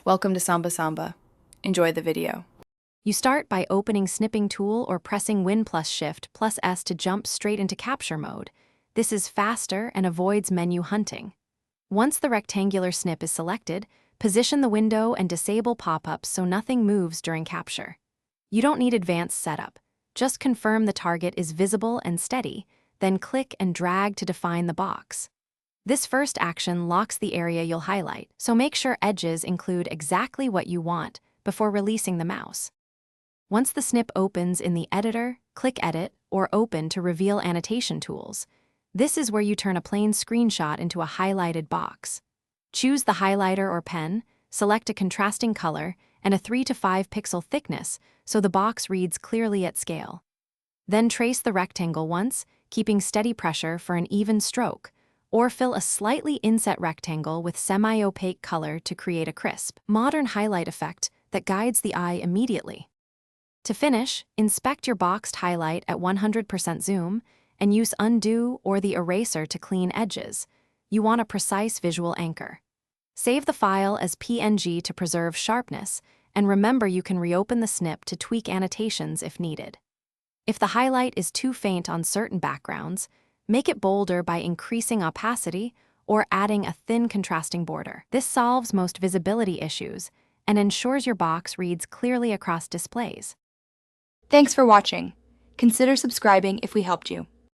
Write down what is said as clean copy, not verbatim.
Welcome to Samba Samba. Enjoy the video. You start by opening Snipping Tool or pressing Win plus Shift plus S to jump straight into capture mode. This is faster and avoids menu hunting. Once the rectangular snip is selected, position the window and disable pop-ups so nothing moves during capture. You don't need advanced setup. Just confirm the target is visible and steady, then click and drag to define the box. This first action locks the area you'll highlight, so make sure edges include exactly what you want before releasing the mouse. Once the snip opens in the editor, click Edit or Open to reveal annotation tools. This is where you turn a plain screenshot into a highlighted box. Choose the highlighter or pen, select a contrasting color, and a 3 to 5 pixel thickness so the box reads clearly at scale. Then trace the rectangle once, keeping steady pressure for an even stroke, or fill a slightly inset rectangle with semi-opaque color to create a crisp, modern highlight effect that guides the eye immediately. To finish, inspect your boxed highlight at 100% zoom and use undo or the eraser to clean edges. You want a precise visual anchor. Save the file as PNG to preserve sharpness, and remember you can reopen the snip to tweak annotations if needed. If the highlight is too faint on certain backgrounds, make it bolder by increasing opacity or adding a thin contrasting border. This solves most visibility issues and ensures your box reads clearly across displays. Thanks for watching. Consider subscribing if we helped you.